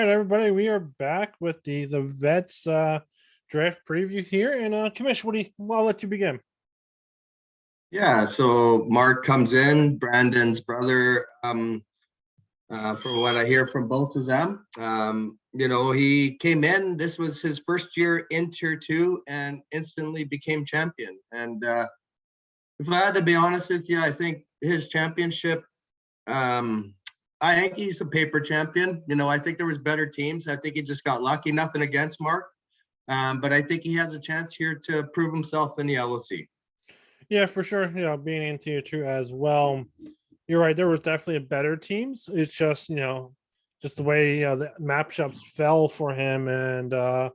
right, everybody, we are back with the vets draft preview here. And Kamish, I'll let you begin. Yeah, so Mark comes in, Brandon's brother. From what I hear from both of them, he came in. This was his first year in Tier 2 and instantly became champion. And if I had to be honest with you, I think his championship, I think he's a paper champion. I think there was better teams. I think he just got lucky. Nothing against Mark, but I think he has a chance here to prove himself in the LOC. Yeah, for sure. Being in Tier 2 as well. You're right. There was definitely better teams. It's just, just the way the matchups fell for him. And I'm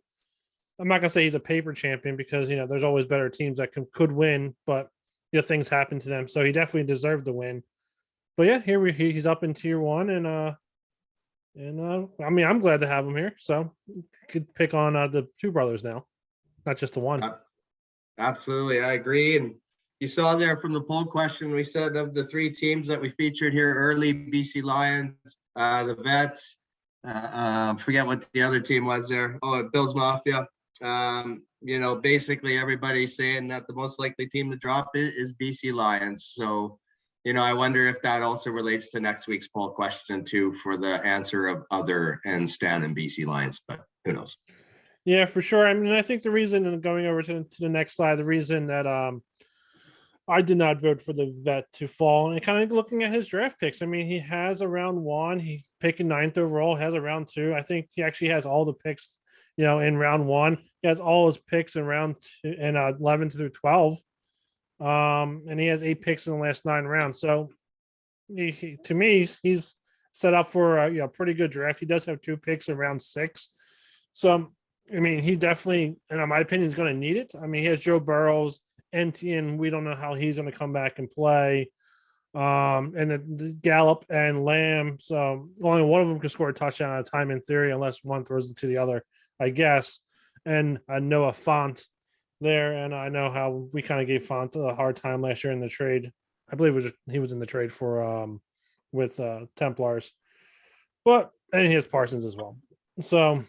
not gonna say he's a paper champion because there's always better teams that could win, but things happen to them. So he definitely deserved the win. But yeah, he's up in Tier 1, and I mean, I'm glad to have him here. So could pick on the two brothers now, not just the one. Absolutely, I agree. And you saw there from the poll question, we said of the three teams that we featured here early, BC Lions, the Vets, forget what the other team was there. Oh, Bills Mafia. Basically everybody's saying that the most likely team to drop is BC Lions. So, I wonder if that also relates to next week's poll question too, for the answer of other and Stan and BC Lions, but who knows? Yeah, for sure. I mean, I think the reason, and going over to the next slide, the reason that I did not vote for the vet to fall, and kind of looking at his draft picks. I mean, he has a round 1, he's picking 9th overall, has a round 2. I think he actually has all the picks, in round 1. He has all his picks in round 2 and 11 through 12. And he has 8 picks in the last 9 rounds. So to me, he's set up for a pretty good draft. He does have 2 picks in round 6. So, I mean, he definitely, in my opinion, is going to need it. I mean, he has Joe Burrows, NTN, we don't know how he's going to come back and play. And the Gallup and Lamb, so only one of them can score a touchdown at a time in theory, unless one throws it to the other, I guess. And Noah Font there, and I know how we kind of gave Font a hard time last year in the trade. I believe he was in the trade for with Templars, and he has Parsons as well. So,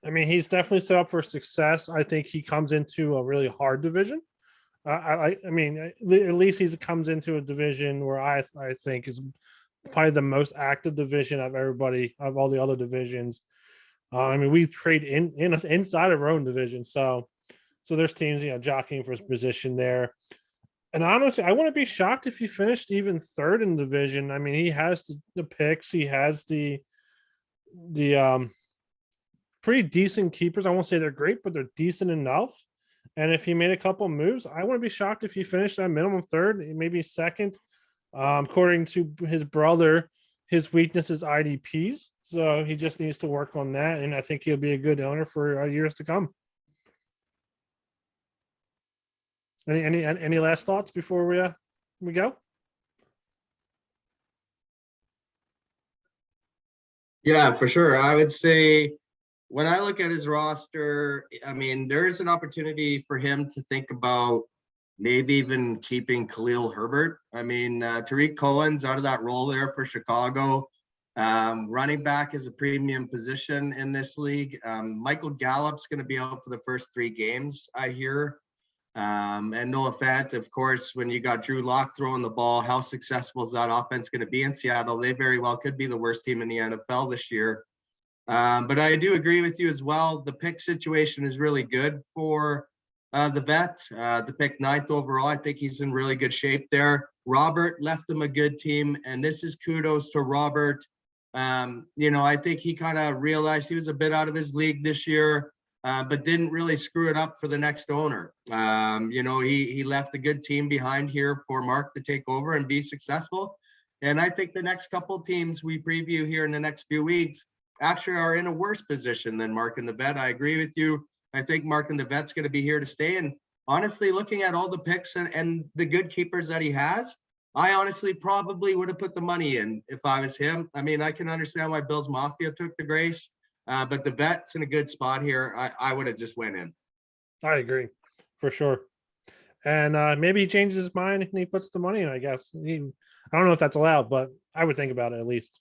I mean, he's definitely set up for success. I think he comes into a really hard division. I mean, at least he comes into a division where I think is probably the most active division of all the other divisions. I mean, we trade inside of our own division, so there's teams jockeying for his position there. And honestly, I wouldn't be shocked if he finished even 3rd in the division. I mean, he has the picks, he has the pretty decent keepers. I won't say they're great, but they're decent enough. And if he made a couple moves, I wouldn't be shocked if he finished at minimum 3rd, maybe 2nd. According to his brother, his weakness is IDPs, so he just needs to work on that. And I think he'll be a good owner for years to come. Any last thoughts before we go? Yeah, for sure. I would say when I look at his roster, I mean, there's an opportunity for him to think about maybe even keeping Khalil Herbert. I mean, Tariq Cohen's out of that role there for Chicago. Running back is a premium position in this league. Michael Gallup's going to be out for the first 3 games, I hear. And Noah Fant, of course, when you got Drew Lock throwing the ball, how successful is that offense going to be in Seattle? They very well could be the worst team in the NFL this year. But I do agree with you as well. The pick situation is really good for the vet. The pick 9th overall, I think he's in really good shape there. Robert left him a good team, and this is kudos to Robert. I think he kind of realized he was a bit out of his league this year, but didn't really screw it up for the next owner. He left a good team behind here for Mark to take over and be successful. And I think the next couple teams we preview here in the next few weeks actually are in a worse position than Mark and the Vet. I agree with you. I think Mark and the Vet's going to be here to stay. And honestly, looking at all the picks and the good keepers that he has, I honestly probably would have put the money in if I was him. I mean, I can understand why Bills Mafia took the Grace, but the Vet's in a good spot here. I would have just went in. I agree, for sure. And maybe he changes his mind and he puts the money in, I guess. I don't know if that's allowed, but I would think about it at least.